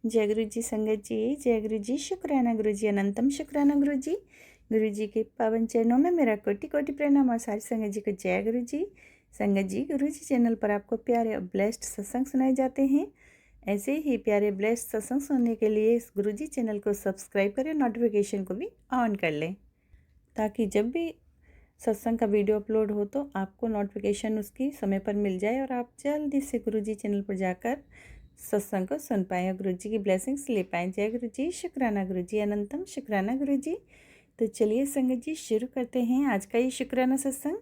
जय गुरु जी संगत जी, जय गुरु जी, शुक्राना गुरु जी, अनंतम शुक्राना गुरु जी। गुरु जी के पावन चरणों में मेरा कोटि कोटि प्रणाम और सारी संगत जी को जय गुरु जी। संगत जी, गुरु जी चैनल पर आपको प्यारे और ब्लेस्ड सत्संग सुनाए जाते हैं। ऐसे ही प्यारे ब्लेस्ड सत्संग सुनने के लिए इस गुरु जी चैनल को सब्सक्राइब करें, नोटिफिकेशन को भी ऑन कर लें, ताकि जब भी सत्संग का वीडियो अपलोड हो तो आपको नोटिफिकेशन उसकी समय पर मिल जाए और आप जल्दी से गुरु जी चैनल पर जाकर सत्संग को सुन पाएँ और गुरु जी की ब्लेसिंग्स ले पाएँ। जय गुरु जी, शुक्राना गुरु जी, अनंतम शुक्राना गुरु जी। तो चलिए संगत जी, शुरू करते हैं आज का ये शुक्राना सत्संग।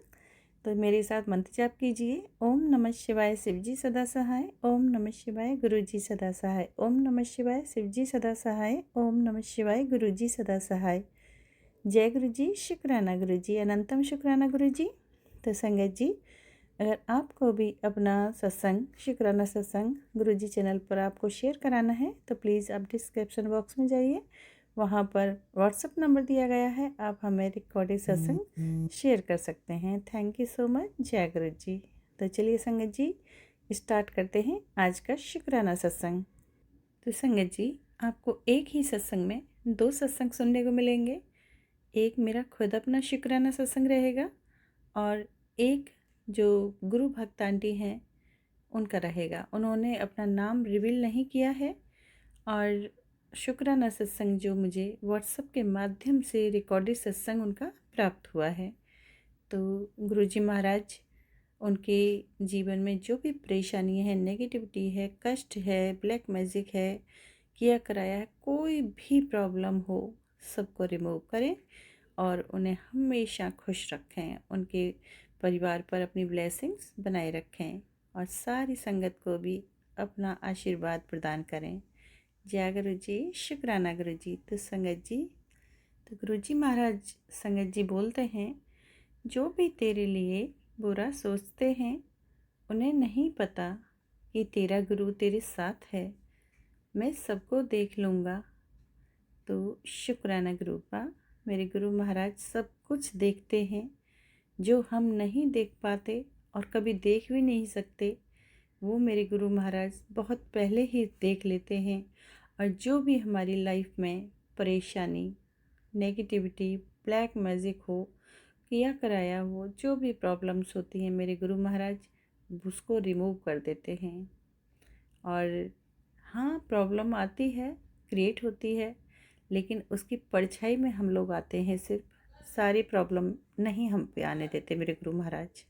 तो मेरे साथ मंत्र जाप कीजिए। ओम नमः शिवाय, शिव जी सदा सहाय। ओम नमः शिवाय, गुरु जी सदा सहाय। ओम नमः शिवाय, शिव जी सदा सहाय। ओम नमः शिवाय, गुरु जी सदा सहाय। जय गुरु जी, शुक्राना गुरु जी, अनंतम शुक्राना गुरु जी। तो संगत जी, अगर आपको भी अपना सत्संग, शुक्राना सत्संग गुरु जी चैनल पर आपको शेयर कराना है तो प्लीज़ आप डिस्क्रिप्शन बॉक्स में जाइए, वहाँ पर व्हाट्सअप नंबर दिया गया है, आप हमें रिकॉर्डेड सत्संग शेयर कर सकते हैं। Thank you so much. जय गुरु जी। तो चलिए संगत जी, स्टार्ट करते हैं आज का शुक्राना सत्संग। तो संगत जी, आपको एक ही सत्संग में दो सत्संग सुनने को मिलेंगे। एक मेरा खुद अपना शुक्राना सत्संग रहेगा और एक जो गुरु भक्त आंटी हैं उनका रहेगा। उन्होंने अपना नाम रिवील नहीं किया है और शुक्राना सत्संग जो मुझे व्हाट्सएप के माध्यम से रिकॉर्डेड सत्संग उनका प्राप्त हुआ है। तो गुरुजी महाराज उनके जीवन में जो भी परेशानी है, नेगेटिविटी है, कष्ट है, ब्लैक मैजिक है, किया कराया है, कोई भी प्रॉब्लम हो सबको रिमूव करें और उन्हें हमेशा खुश रखें, उनके परिवार पर अपनी ब्लेसिंग्स बनाए रखें और सारी संगत को भी अपना आशीर्वाद प्रदान करें। जय गुरु जी, शुक्राना गुरु जी। तो संगत जी, तो गुरु जी महाराज संगत जी बोलते हैं, जो भी तेरे लिए बुरा सोचते हैं उन्हें नहीं पता कि तेरा गुरु तेरे साथ है। मैं सबको देख लूँगा। तो शुक्राना गुरु का, मेरे गुरु महाराज सब कुछ देखते हैं, जो हम नहीं देख पाते और कभी देख भी नहीं सकते, वो मेरे गुरु महाराज बहुत पहले ही देख लेते हैं। और जो भी हमारी लाइफ में परेशानी, नेगेटिविटी, ब्लैक मैजिक हो, किया कराया हो, जो भी प्रॉब्लम्स होती हैं मेरे गुरु महाराज उसको रिमूव कर देते हैं। और हाँ, प्रॉब्लम आती है, क्रिएट होती है, लेकिन उसकी परछाई में हम लोग आते हैं, सिर्फ सारी प्रॉब्लम नहीं हम पे आने देते मेरे गुरु महाराज।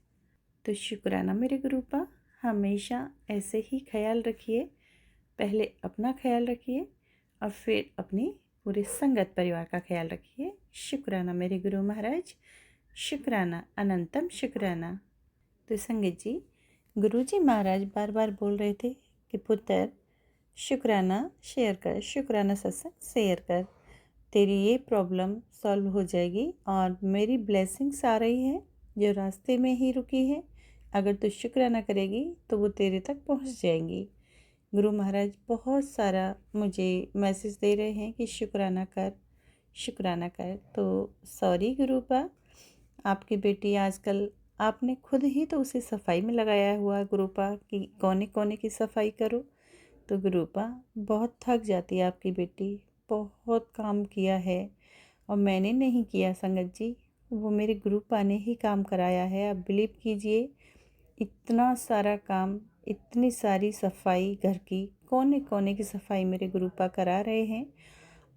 तो शुक्राना मेरे गुरु का, हमेशा ऐसे ही ख्याल रखिए। पहले अपना ख्याल रखिए और फिर अपनी पूरे संगत परिवार का ख्याल रखिए। शुक्राना मेरे गुरु महाराज, शुक्राना, अनंतम शुक्राना। तो संगत जी, गुरु जी महाराज बार बार बोल रहे थे कि पुत्र शुक्राना शेयर कर, शुक्राना सत्संग शेयर कर, तेरी ये प्रॉब्लम सॉल्व हो जाएगी और मेरी ब्लेसिंग्स आ रही हैं जो रास्ते में ही रुकी है, अगर तू शुक्राना करेगी तो वो तेरे तक पहुंच जाएंगी। गुरु महाराज बहुत सारा मुझे मैसेज दे रहे हैं कि शुक्राना कर, शुक्राना कर। तो सॉरी गुरुपा, आपकी बेटी आजकल आपने खुद ही तो उसे सफाई में लगाया हुआ गुरुपा कि कोने कोने की सफाई करो। तो गुरुपा बहुत थक जाती है आपकी बेटी, बहुत काम किया है और मैंने नहीं किया संगत जी, वो मेरे गुरुपा ने ही काम कराया है। आप बिलीव कीजिए, इतना सारा काम, इतनी सारी सफाई, घर की कोने कोने की सफाई मेरे गुरुपा करा रहे हैं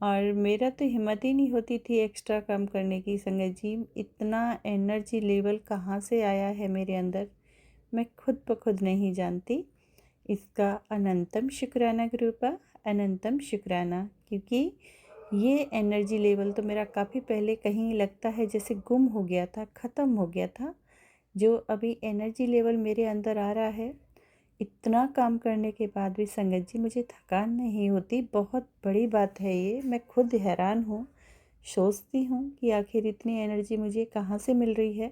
और मेरा तो हिम्मत ही नहीं होती थी एक्स्ट्रा काम करने की। संगत जी, इतना एनर्जी लेवल कहाँ से आया है मेरे अंदर, मैं खुद ब खुद नहीं जानती। इसका अनंतम शुक्राना गुरुपा, अनंतम शुक्राना, क्योंकि ये एनर्जी लेवल तो मेरा काफ़ी पहले कहीं लगता है जैसे गुम हो गया था, ख़त्म हो गया था। जो अभी एनर्जी लेवल मेरे अंदर आ रहा है, इतना काम करने के बाद भी संगत जी मुझे थकान नहीं होती, बहुत बड़ी बात है ये। मैं खुद हैरान हूँ, सोचती हूँ कि आखिर इतनी एनर्जी मुझे कहाँ से मिल रही है।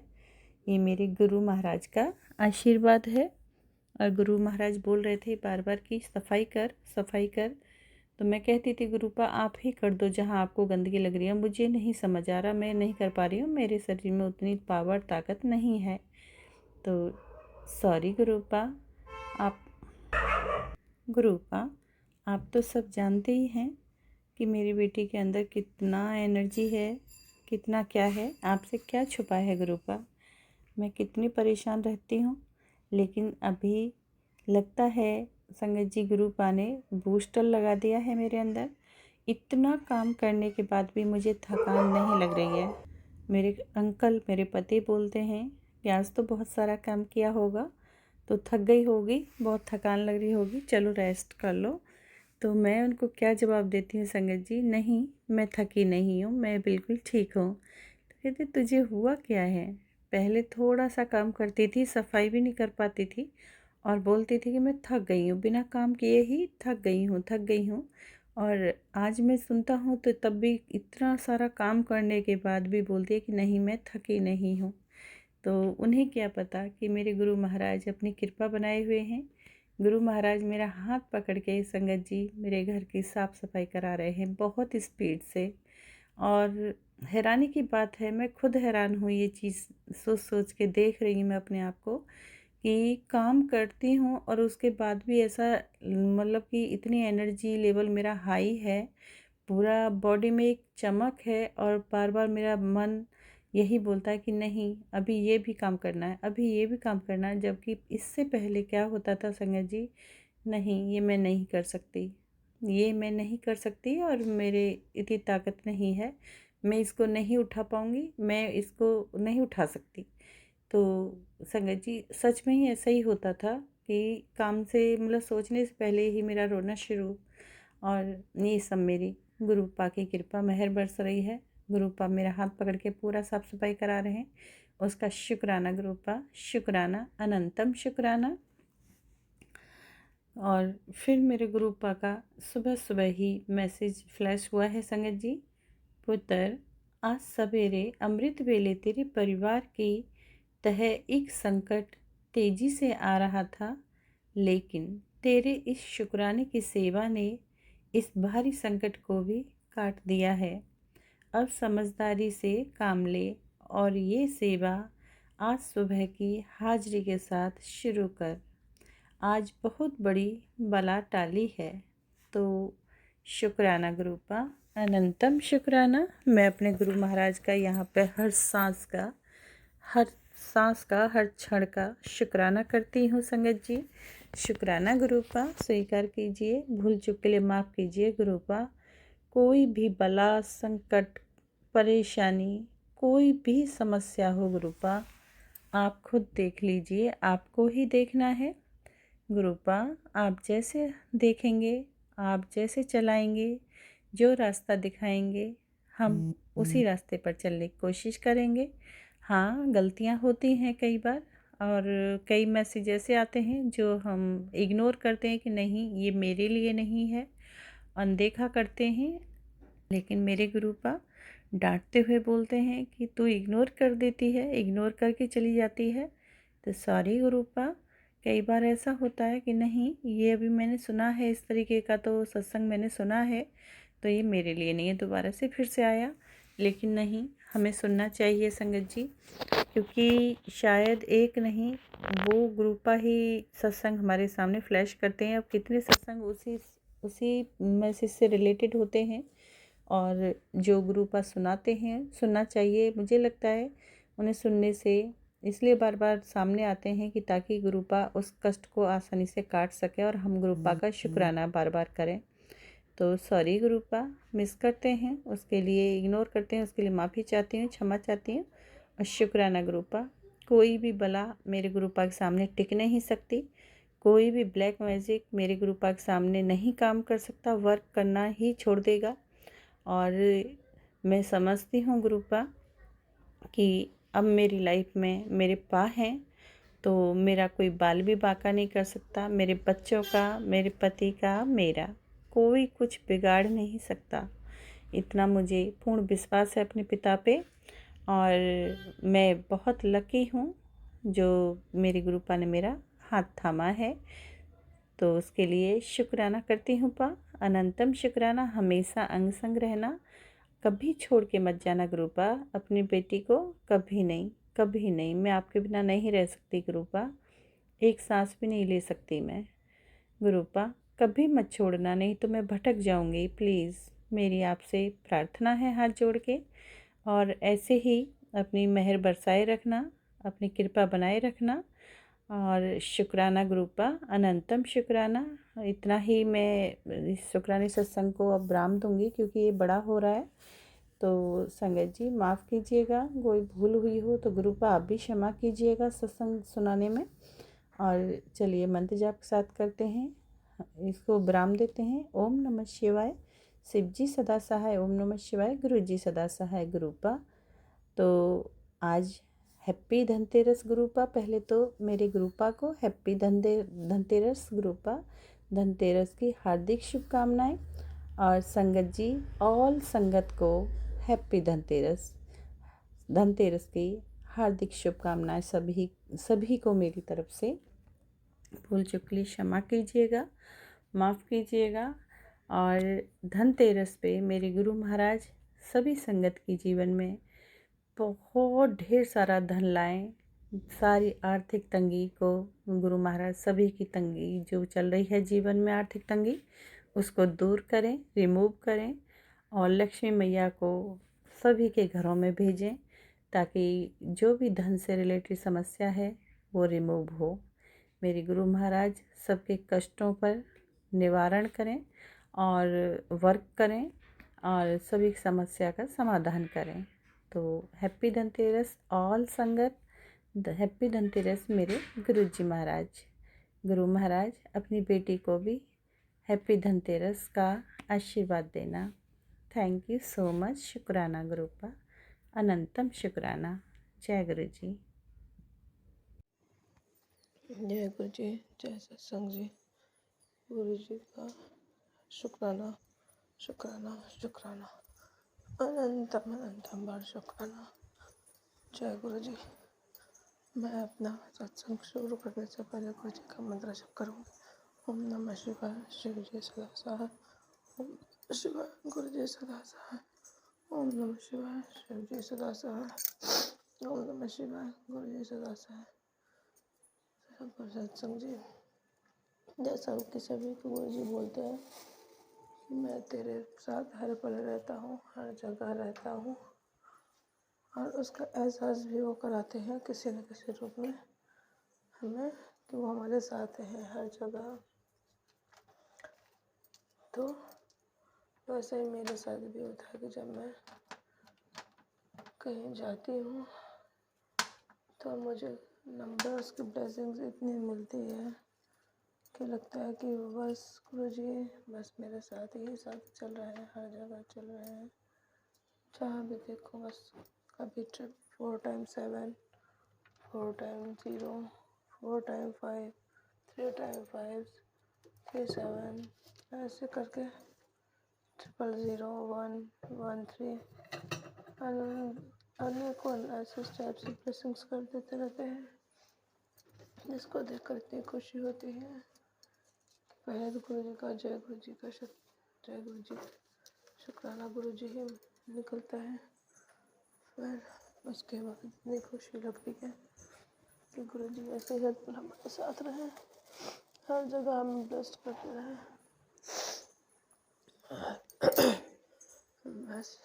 ये मेरे गुरु महाराज का आशीर्वाद है। और गुरु महाराज बोल रहे थे बार बार कि सफाई कर, सफाई कर। तो मैं कहती थी गुरुपा आप ही कर दो, जहाँ आपको गंदगी लग रही है, मुझे नहीं समझ आ रहा, मैं नहीं कर पा रही हूँ, मेरे शरीर में उतनी पावर ताकत नहीं है। तो सॉरी गुरुपा, आप गुरुपा आप तो सब जानते ही हैं कि मेरी बेटी के अंदर कितना एनर्जी है, कितना क्या है, आपसे क्या छुपा है गुरुपा। मैं कितनी परेशान रहती हूँ, लेकिन अभी लगता है संगत जी गुरुपा ने बूस्टर लगा दिया है मेरे अंदर। इतना काम करने के बाद भी मुझे थकान नहीं लग रही है। मेरे अंकल, मेरे पति बोलते हैं कि आज तो बहुत सारा काम किया होगा, तो थक गई होगी, बहुत थकान लग रही होगी, चलो रेस्ट कर लो। तो मैं उनको क्या जवाब देती हूँ संगत जी, नहीं मैं थकी नहीं हूँ, मैं बिल्कुल ठीक हूँ। तो कहते तुझे हुआ क्या है, पहले थोड़ा सा काम करती थी, सफाई भी नहीं कर पाती थी और बोलती थी कि मैं थक गई हूँ, बिना काम किए ही थक गई हूँ। और आज मैं सुनता हूँ तो तब भी इतना सारा काम करने के बाद भी बोलती है कि नहीं मैं थकी नहीं हूँ। तो उन्हें क्या पता कि मेरे गुरु महाराज अपनी कृपा बनाए हुए हैं। गुरु महाराज मेरा हाथ पकड़ के संगत जी मेरे घर की साफ़ सफाई करा रहे हैं बहुत स्पीड से। और हैरानी की बात है, मैं खुद हैरान हूँ ये चीज़ सोच सोच के, देख रही हूँ मैं अपने आप को कि काम करती हूँ और उसके बाद भी ऐसा मतलब कि इतनी एनर्जी लेवल मेरा हाई है, पूरा बॉडी में एक चमक है और बार बार मेरा मन यही बोलता है कि नहीं अभी ये भी काम करना है, अभी ये भी काम करना है। जबकि इससे पहले क्या होता था संगत जी, नहीं ये मैं नहीं कर सकती, ये मैं नहीं कर सकती और मेरे इतनी ताकत नहीं है, मैं इसको नहीं उठा पाऊँगी, मैं इसको नहीं उठा सकती। तो संगत जी सच में ही ऐसा ही होता था कि काम से मतलब सोचने से पहले ही मेरा रोना शुरू। और ये सब मेरी गुरुपा की कृपा मेहर बरस रही है। गुरुपा मेरा हाथ पकड़ के पूरा साफ सफाई करा रहे हैं, उसका शुक्राना गुरुपा, शुक्राना, अनंतम शुक्राना। और फिर मेरे गुरुपा का सुबह सुबह ही मैसेज फ्लैश हुआ है संगत जी, पुत्र आज सवेरे अमृत वेले तेरे परिवार की तह एक संकट तेजी से आ रहा था, लेकिन तेरे इस शुक्राने की सेवा ने इस भारी संकट को भी काट दिया है। अब समझदारी से काम ले और ये सेवा आज सुबह की हाजिरी के साथ शुरू कर। आज बहुत बड़ी बला टाली है। तो शुक्राना गुरुपा, अनंतम शुक्राना। मैं अपने गुरु महाराज का यहाँ पे हर सांस का, हर क्षण का शुक्राना करती हूँ संगत जी। शुक्राना गुरुपा, स्वीकार कीजिए, भूल चूक के लिए माफ़ कीजिए गुरुपा। कोई भी बला, संकट, परेशानी, कोई भी समस्या हो गुरुपा, आप खुद देख लीजिए, आपको ही देखना है गुरुपा। आप जैसे देखेंगे, आप जैसे चलाएंगे, जो रास्ता दिखाएंगे, हम उसी रास्ते पर चलने की कोशिश करेंगे। हाँ गलतियाँ होती हैं कई बार, और कई मैसेज ऐसे आते हैं जो हम इग्नोर करते हैं कि नहीं ये मेरे लिए नहीं है, अनदेखा करते हैं। लेकिन मेरे गुरुपा डांटते हुए बोलते हैं कि तू इग्नोर कर देती है, इग्नोर करके चली जाती है। तो सॉरी गुरुपा, कई बार ऐसा होता है कि नहीं ये अभी मैंने सुना है, इस तरीके का तो सत्संग मैंने सुना है, तो ये मेरे लिए नहीं है, दोबारा से फिर से आया। लेकिन नहीं, हमें सुनना चाहिए संगत जी, क्योंकि शायद एक नहीं वो गुरुपा ही सत्संग हमारे सामने फ्लैश करते हैं। अब कितने सत्संग उसी मैसेज से रिलेटेड होते हैं और जो गुरुपा सुनाते हैं, सुनना चाहिए मुझे लगता है उन्हें सुनने से, इसलिए बार बार सामने आते हैं कि ताकि गुरुपा उस कष्ट को आसानी से काट सके और हम गुरुपा का शुक्राना बार बार करें। तो सॉरी गुरुपा, मिस करते हैं, उसके लिए इग्नोर करते हैं, उसके लिए माफ़ी चाहती हूँ, क्षमा चाहती हूँ। और शुक्राना गुरुपा, कोई भी बला मेरे गुरुपा के सामने टिक नहीं सकती, कोई भी ब्लैक मैजिक मेरे गुरुपा के सामने नहीं काम कर सकता, वर्क करना ही छोड़ देगा। और मैं समझती हूँ गुरुपा कि अब मेरी लाइफ में मेरे पा हैं, तो मेरा कोई बाल भी बांका नहीं कर सकता, मेरे बच्चों का, मेरे पति का, मेरा कोई कुछ बिगाड़ नहीं सकता। इतना मुझे पूर्ण विश्वास है अपने पिता पे। और मैं बहुत लकी हूँ जो मेरे गुरुपा ने मेरा हाथ थामा है, तो उसके लिए शुक्राना करती हूँ पा, अनंतम शुक्राना। हमेशा अंग संग रहना, कभी छोड़ के मत जाना गुरुपा अपनी बेटी को, कभी नहीं, कभी नहीं। मैं आपके बिना नहीं रह सकती गुरुपा, एक सांस भी नहीं ले सकती मैं गुरुपा। कभी मत छोड़ना, नहीं तो मैं भटक जाऊंगी। प्लीज़ मेरी आपसे प्रार्थना है हाथ जोड़ के। और ऐसे ही अपनी मेहर बरसाए रखना, अपनी कृपा बनाए रखना। और शुक्राना ग्रुपा, अनंतम शुक्राना। इतना ही मैं इस शुक्राने सत्संग को अब विराम दूंगी क्योंकि ये बड़ा हो रहा है। तो संगत जी माफ़ कीजिएगा, कोई भूल हुई हो तो ग्रुपा आप भी क्षमा कीजिएगा सत्संग सुनाने में। और चलिए मंत्र जाप के साथ करते हैं, इसको विराम देते हैं। ओम नमः शिवाय। शिव जी सदा सहाय। ओम नमः शिवाय। गुरु जी सदा सहाय। ग्रुपा तो आज हैप्पी धनतेरस ग्रुपा। पहले तो मेरे ग्रुपा को हैप्पी धनतेरस ग्रुपा, धनतेरस की हार्दिक शुभकामनाएं। और संगत जी ऑल संगत को हैप्पी धनतेरस, धनतेरस की हार्दिक शुभकामनाएं सभी को मेरी तरफ से। भूल चूक के लिए क्षमा कीजिएगा, माफ़ कीजिएगा। और धनतेरस पे मेरे गुरु महाराज सभी संगत की जीवन में बहुत ढेर सारा धन लाएं। सारी आर्थिक तंगी को गुरु महाराज, सभी की तंगी जो चल रही है जीवन में, आर्थिक तंगी, उसको दूर करें, रिमूव करें। और लक्ष्मी मैया को सभी के घरों में भेजें ताकि जो भी धन से रिलेटेड समस्या है वो रिमूव हो। मेरे गुरु महाराज सबके कष्टों पर निवारण करें और वर्क करें और सभी समस्या का समाधान करें। तो हैप्पी धनतेरस ऑल संगत, हैप्पी धनतेरस मेरे गुरु जी महाराज। गुरु महाराज अपनी बेटी को भी हैप्पी धनतेरस का आशीर्वाद देना। Thank you so much. शुक्राना ग्रुपा, अनंतम शुक्राना। जय गुरु जी। जय गुरु जी, जय सत्संग जी। गुरु जी का शुक्राना शुक्राना शुक्राना, अनंतम अनंतम बार शुक्राना। जय गुरु जी। मैं अपना सत्संग शुरू करने से पहले गुरु जी का मंत्र जप करूँगी। ओम नमः शिवाय। शिव जी सदा सहाय। ओम नमः शिवाय। गुरु जी सदा सहाय। ओम नमः शिवाय। शिव जी सदा सहाय। ओम नमः शिवाय। गुरु जी सदा सहाय। सत्संग जी, जैसा कि सभी को गुरु जी बोलते हैं कि मैं तेरे साथ हर पल रहता हूँ, हर जगह रहता हूँ। और उसका एहसास भी वो कराते हैं किसी न किसी रूप में हमें कि वो हमारे साथ हैं हर जगह। तो वैसे ही मेरे साथ भी होता है कि जब मैं कहीं जाती हूँ तो मुझे नंबर्स की ब्लेसिंग्स इतनी मिलती है कि लगता है कि बस गुरु जी बस मेरे साथ ही साथ चल रहे हैं, हर जगह चल रहे हैं, जहाँ भी देखो बस। कभी 4 टाइम 7, 4 टाइम 0, 4 टाइम 5, 3 टाइम 5, 3 7, ऐसे करके 0 1 1 3 अनेकों ऐसे टाइप से ब्लेसिंग्स कर देते रहते हैं, जिसको देखकर इतनी खुशी होती है। पहले तो गुरु जी का जय गुरु जी का जय गुरु जी शुक्राना गुरु जी ही निकलता है। फिर उसके बाद इतनी खुशी लगती है कि गुरु जी ऐसे ही हमारे साथ रहे, हर जगह हमें ब्लेस्ड करते रहे। बस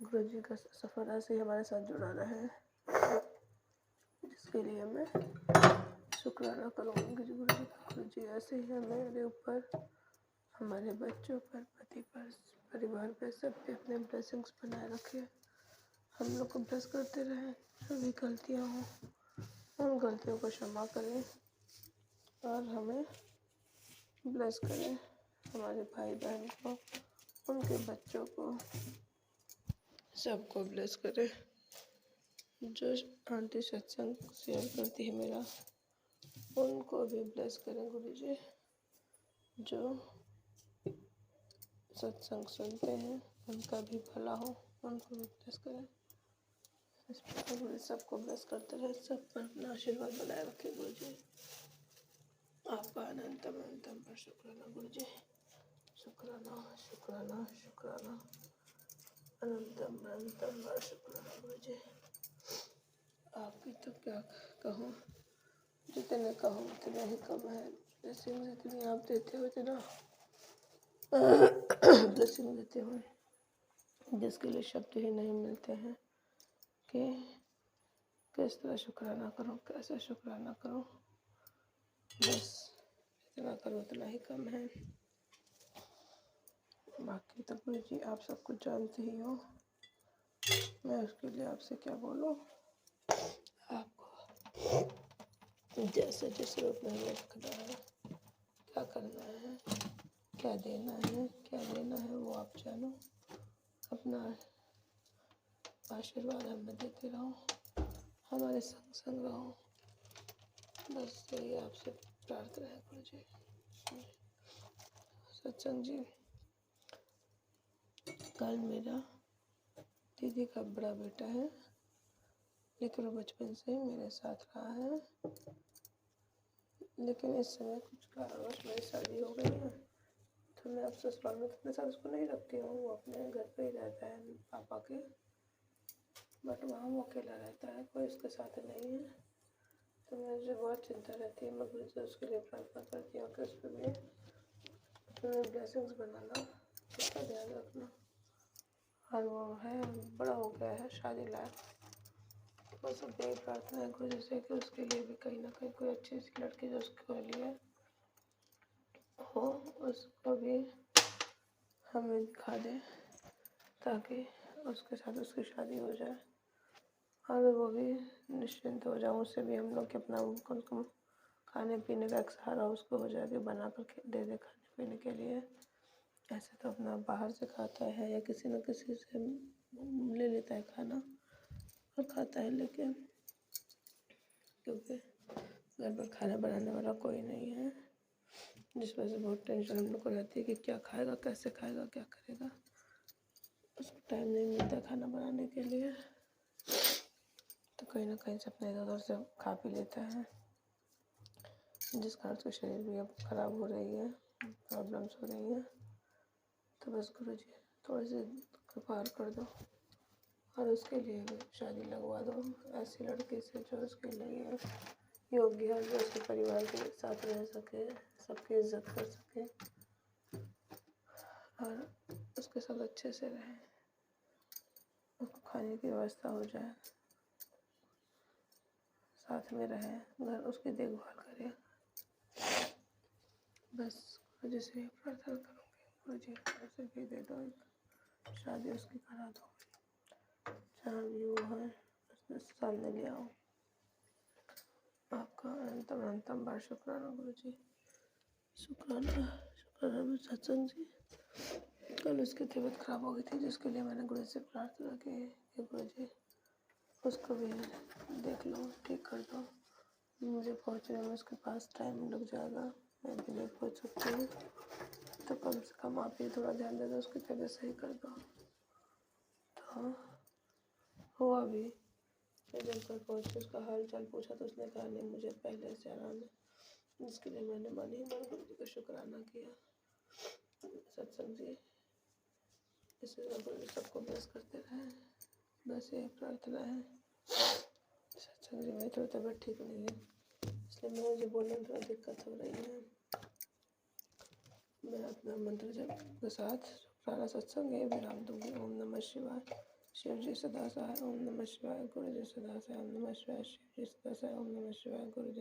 गुरु जी का सफ़र ऐसे ही हमारे साथ जुड़ा रहे, जिसके लिए मैं शुक्राना करूँगी गुरु जी का। गुरु जी ऐसे ही मेरे ऊपर, हमारे बच्चों पर, पति पर, परिवार पर, सब पे अपने ब्लेसिंग्स बनाए रखे, हम लोग को ब्लेस करते रहे। जो भी गलतियाँ हों उन गलतियों को क्षमा करें और हमें ब्लेस करें, हमारे भाई बहन को, उनके बच्चों को, सबको ब्लेस करें। जो आंटी सत्संग शेयर करती है मेरा, उनको भी ब्लेस करें गुरु जी। जो सत्संग सुनते हैं उनका भी भला हो, उनको भी ब्लेस करें। इस प्रकार गुरु सबको ब्लेस करते रहे, सब पर अपना आशीर्वाद बनाए रखे गुरु जी। आपका अनंतम अनंतम पर शुक्राना गुरु जी। शुक्राना शुक्राना शुक्राना, अनंतम अनंतम पर शुक्राना गुरु जी। आपकी तो क्या कहूँ, जितने कहो उतने ही कम है। ब्लेसिंग जितनी आप देते हो इतना ब्लेसिंग देते हो जिसके लिए शब्द ही नहीं मिलते हैं कि किस तरह शुक्राना करो, कैसे शुक्राना करो। बस इतना करो उतना ही कम है। बाकी तो गुरु जी आप सब कुछ जानते ही हो, मैं उसके लिए आपसे क्या बोलूं। आपको जैसे जिस रूप में हमें रखना है, क्या करना है, क्या देना है, क्या लेना है, वो आप जानो। अपना आशीर्वाद हमें देते रहो, हमारे संग संग रहो। बस यही आपसे प्रार्थना है गुरु जी। सत्संग जी, कल मेरा दीदी का बड़ा बेटा है, लेकिन वो बचपन से ही मेरे साथ रहा है। लेकिन इस समय कुछ कारणवश मेरी शादी हो गई है, तो मैं अब ससुराल में कितने साल उसको नहीं रखती हूँ। वो अपने घर पे ही रहता है पापा के, बट वहाँ वो अकेला रहता है, कोई उसके साथ नहीं है। तो मुझे बहुत चिंता रहती है। मैं गुरु से उसके लिए प्रार्थना करती हूँ कि उस पर भी तुम्हें ब्लेसिंग्स बनाना, उसका ध्यान रखना। और वो है बड़ा हो गया है, शादी लायक। बस अब यही प्रार्थना है गुरु से कि उसके लिए भी कहीं ना कहीं कोई अच्छी सी लड़की जो उसके लिए हो, उसको भी हमें दिखा दे, ताकि उसके साथ उसकी शादी हो जाए और वो भी निश्चिंत हो जाऊँ। उससे भी हम लोग के अपना कम से कम खाने पीने का एक सहारा उसको हो जाए कि बना कर दे दे खाने पीने के लिए। ऐसे तो अपना बाहर से खाता है या किसी न किसी से ले लेता है खाना और खाता है, लेकिन क्योंकि घर पर खाना बनाने वाला कोई नहीं है, जिस वजह से बहुत टेंशन हम लोग को रहती है कि क्या खाएगा, कैसे खाएगा, क्या करेगा। उसको टाइम नहीं मिलता खाना बनाने के लिए, तो कहीं ना कहीं से अपने इधर उधर से खा पी लेता है, जिस कारण से शरीर भी अब खराब हो रही है, प्रॉब्लम्स हो रही हैं। तो बस गुरु जी थोड़ी सी कृपा कर दो और उसके लिए भी शादी लगवा दो ऐसी लड़की से जो उसके लिए योग्य है, जो उसके परिवार के साथ रह सके, सबकी इज्जत कर सके और उसके साथ अच्छे से रहे, उसको खाने की व्यवस्था हो जाए, साथ में रहे, घर उसकी देखभाल करे। बस गुरु जी से प्रार्थना करूँगी, गुरु जी पैसे भी दे दो, शादी उसकी करा दो, जहाँ भी वो है उसके सामने ले आओ। आपका अनंतम अनंतम बार शुक्राना गुरु जी, शुक्राना शुक्राना। सत्संग जी, कल उसकी तबीयत खराब हो गई थी, जिसके लिए मैंने गुरु से प्रार्थना की कि गुरु जी उसको भी देख लो, ठीक कर दो। मुझे पहुँचने में उसके पास टाइम लग जाएगा, मैं भी नहीं पहुँच सकती हूँ, तो कम से कम आप ही थोड़ा ध्यान दे दो, उसकी तबीयत सही कर दो। तो हुआ भी, मैं जब कल पहुँची उसका हाल चाल पूछा तो उसने कहा नहीं मुझे पहले से आराम है, जिसके लिए मैंने मन ही मन गुरु जी का शुक्राना किया। सत्संग जी, इसी तरह गुरु जी सबको ब्लेस करते रहे, बस यही प्रार्थना है। सत्संग जी, मेरी थोड़ी तबीयत ठीक नहीं है, इसलिए मुझे बोलने में थोड़ा दिक्कत हो रही है। मैं अपना मंत्र जप के साथ शुक्राना सत्संग में विराम दूंगी। ओम नमः शिवाय, शिव जी सदा सहाय। ओम नमः शिवाय, गुरु जी सदा सहाय। ओम नमः शिवाय, शिव जी सदा सहाय। ओम नमः शिवाय, गुरु जी।